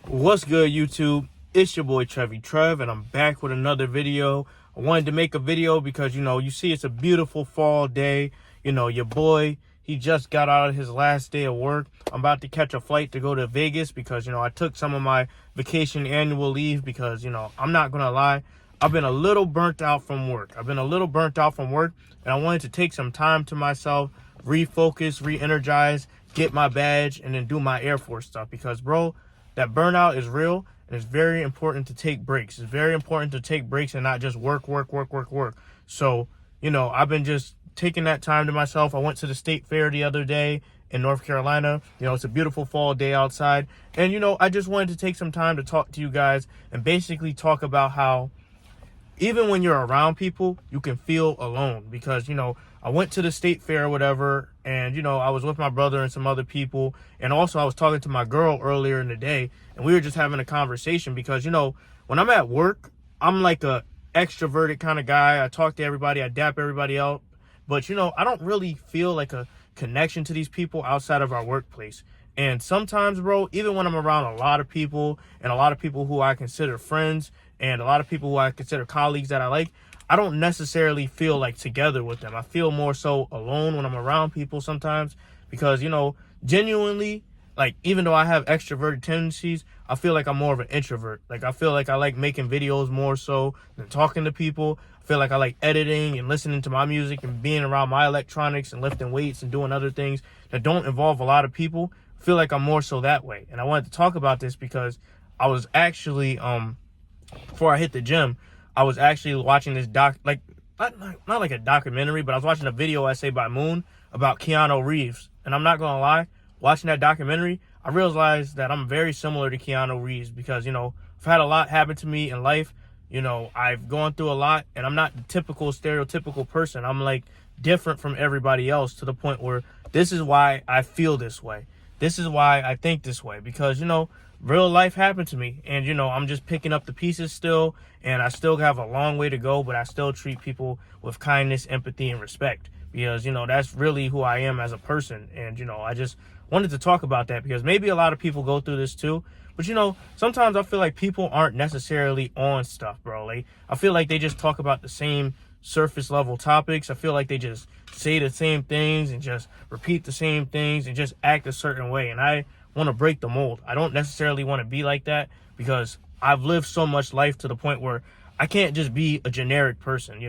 What's good, YouTube? It's your boy Trev, and I'm back with another video. I wanted to make a video because, you see it's a beautiful fall day. Your boy, he just got out of his last day of work. I'm about to catch a flight to go to Vegas because, I took some of my vacation annual leave because, I'm not going to lie. I've been a little burnt out from work. And I wanted to take some time to myself, refocus, re-energize, get my badge, and then do my Air Force stuff because, bro, that burnout is real, and it's very important to take breaks. It's very important to take breaks and not just work. So, I've been just taking that time to myself. I went to the state fair the other day in North Carolina. It's a beautiful fall day outside. And, I just wanted to take some time to talk to you guys and basically talk about how even when you're around people, you can feel alone because, I went to the state fair or whatever, and, I was with my brother and some other people. And also I was talking to my girl earlier in the day, and we were just having a conversation because, when I'm at work, I'm like a extroverted kind of guy. I talk to everybody, I dap everybody out. But, I don't really feel like a connection to these people outside of our workplace. And sometimes, bro, even when I'm around a lot of people and a lot of people who I consider friends and a lot of people who I consider colleagues that I like, I don't necessarily feel like together with them. I feel more so alone when I'm around people sometimes because, genuinely, like, even though I have extroverted tendencies, I feel like I'm more of an introvert. Like, I feel like I like making videos more so than talking to people. I feel like I like editing and listening to my music and being around my electronics and lifting weights and doing other things that don't involve a lot of people. I feel like I'm more so that way. And I wanted to talk about this because I was actually, before I hit the gym, I was actually watching this not like a documentary, but I was watching a video essay by Moon about Keanu Reeves. And I'm not going to lie, watching that documentary, I realized that I'm very similar to Keanu Reeves because, I've had a lot happen to me in life. I've gone through a lot, and I'm not the typical stereotypical person. I'm like different from everybody else to the point where this is why I feel this way. This is why I think this way because, real life happened to me, and I'm just picking up the pieces still, and I still have a long way to go, but I still treat people with kindness, empathy, and respect because that's really who I am as a person. And I just wanted to talk about that because maybe a lot of people go through this too, but sometimes I feel like people aren't necessarily on stuff, bro. Like, I feel like they just talk about the same surface level topics. I feel like they just say the same things and just repeat the same things and just act a certain way, and I want to break the mold. I don't necessarily want to be like that because I've lived so much life to the point where I can't just be a generic person.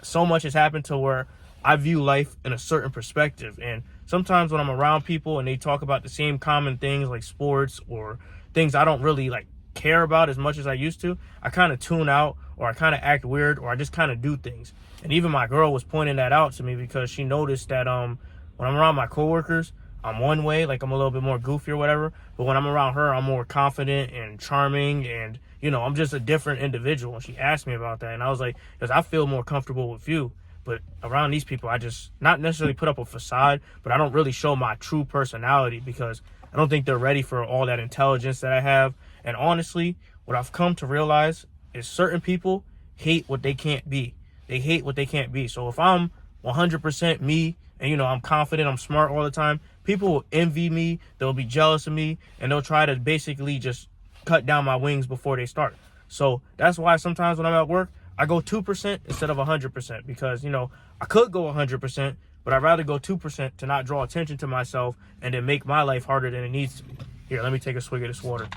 So much has happened to where I view life in a certain perspective. And sometimes when I'm around people and they talk about the same common things like sports or things I don't really like care about as much as I used to, I kind of tune out, or I kind of act weird, or I just kind of do things. And even my girl was pointing that out to me because she noticed that when I'm around my coworkers, I'm one way, like I'm a little bit more goofy or whatever. But when I'm around her, I'm more confident and charming, and I'm just a different individual. And she asked me about that, and I was like, because I feel more comfortable with you. But around these people, I just not necessarily put up a facade, but I don't really show my true personality because I don't think they're ready for all that intelligence that I have. And honestly, what I've come to realize is certain people hate what they can't be. They hate what they can't be. So if I'm 100% me and, I'm confident, I'm smart all the time, people will envy me, they'll be jealous of me, and they'll try to basically just cut down my wings before they start. So that's why sometimes when I'm at work, I go 2% instead of 100% because, I could go 100%, but I'd rather go 2% to not draw attention to myself and then make my life harder than it needs to be. Here, let me take a swig of this water.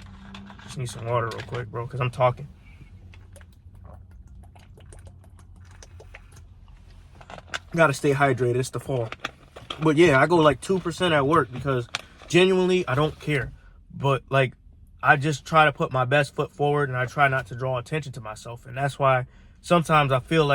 Just need some water real quick, bro, because I'm talking. Gotta stay hydrated. It's the fall. But yeah, I go like 2% at work because genuinely I don't care. But like, I just try to put my best foot forward, and I try not to draw attention to myself. And that's why sometimes I feel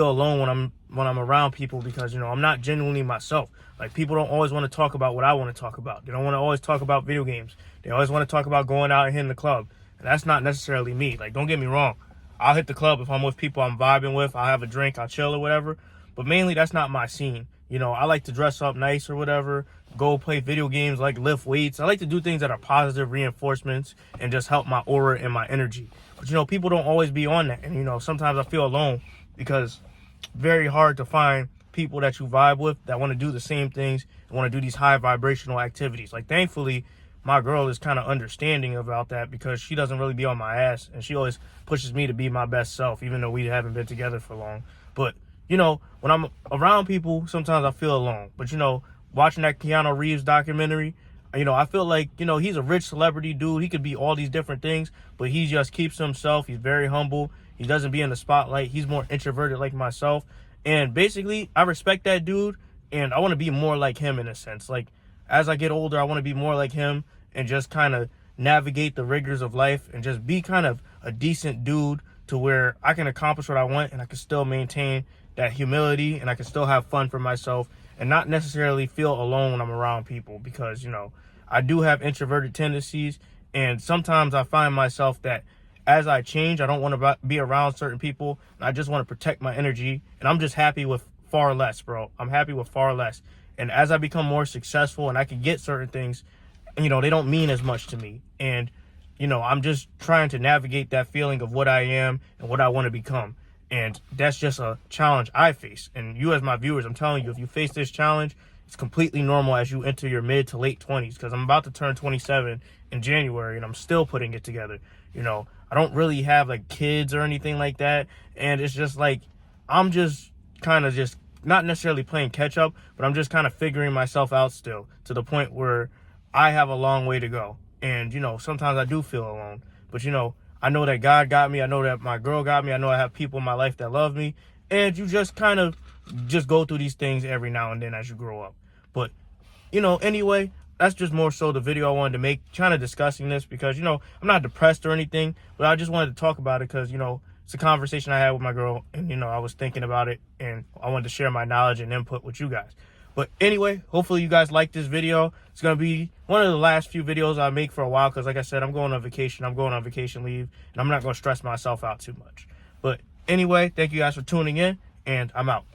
alone when I'm around people because, I'm not genuinely myself. Like, people don't always want to talk about what I want to talk about. They don't want to always talk about video games. They always want to talk about going out and hitting the club. And that's not necessarily me. Like, don't get me wrong. I'll hit the club if I'm with people I'm vibing with. I'll have a drink, I'll chill or whatever. But mainly that's not my scene. I like to dress up nice or whatever, go play video games, like lift weights. I like to do things that are positive reinforcements and just help my aura and my energy. But, people don't always be on that. And, sometimes I feel alone because it's very hard to find people that you vibe with that want to do the same things and want to do these high vibrational activities. Like, thankfully, my girl is kind of understanding about that because she doesn't really be on my ass, and she always pushes me to be my best self, even though we haven't been together for long. But, you know, when I'm around people, sometimes I feel alone. But, you know, watching that Keanu Reeves documentary, you know, I feel like, you know, he's a rich celebrity dude. He could be all these different things, but he just keeps himself. He's very humble. He doesn't be in the spotlight. He's more introverted like myself. And basically, I respect that dude, and I want to be more like him in a sense. Like, as I get older, I want to be more like him and just kind of navigate the rigors of life and just be kind of a decent dude to where I can accomplish what I want and I can still maintain that humility and I can still have fun for myself and not necessarily feel alone when I'm around people because, you know, I do have introverted tendencies, and sometimes I find myself that as I change, I don't want to be around certain people. And I just want to protect my energy, and I'm just happy with far less, bro. I'm happy with far less. And as I become more successful and I can get certain things, you know, they don't mean as much to me. And, you know, I'm just trying to navigate that feeling of what I am and what I want to become. And that's just a challenge I face. And you as my viewers, I'm telling you, if you face this challenge, it's completely normal as you enter your mid to late 20s, because I'm about to turn 27 in January and I'm still putting it together. You know, I don't really have like kids or anything like that. And it's just like, I'm just kind of just not necessarily playing catch up, but I'm just kind of figuring myself out still to the point where I have a long way to go. And, you know, sometimes I do feel alone, but, you know, I know that God got me. I know that my girl got me. I know I have people in my life that love me. And you just kind of just go through these things every now and then as you grow up. But, you know, anyway, that's just more so the video I wanted to make, kind of discussing this because, you know, I'm not depressed or anything, but I just wanted to talk about it because, you know, it's a conversation I had with my girl, and, you know, I was thinking about it, and I wanted to share my knowledge and input with you guys. But anyway, hopefully you guys like this video. It's going to be one of the last few videos I make for a while because, like I said, I'm going on vacation. I'm going on vacation leave, and I'm not going to stress myself out too much. But anyway, thank you guys for tuning in, and I'm out.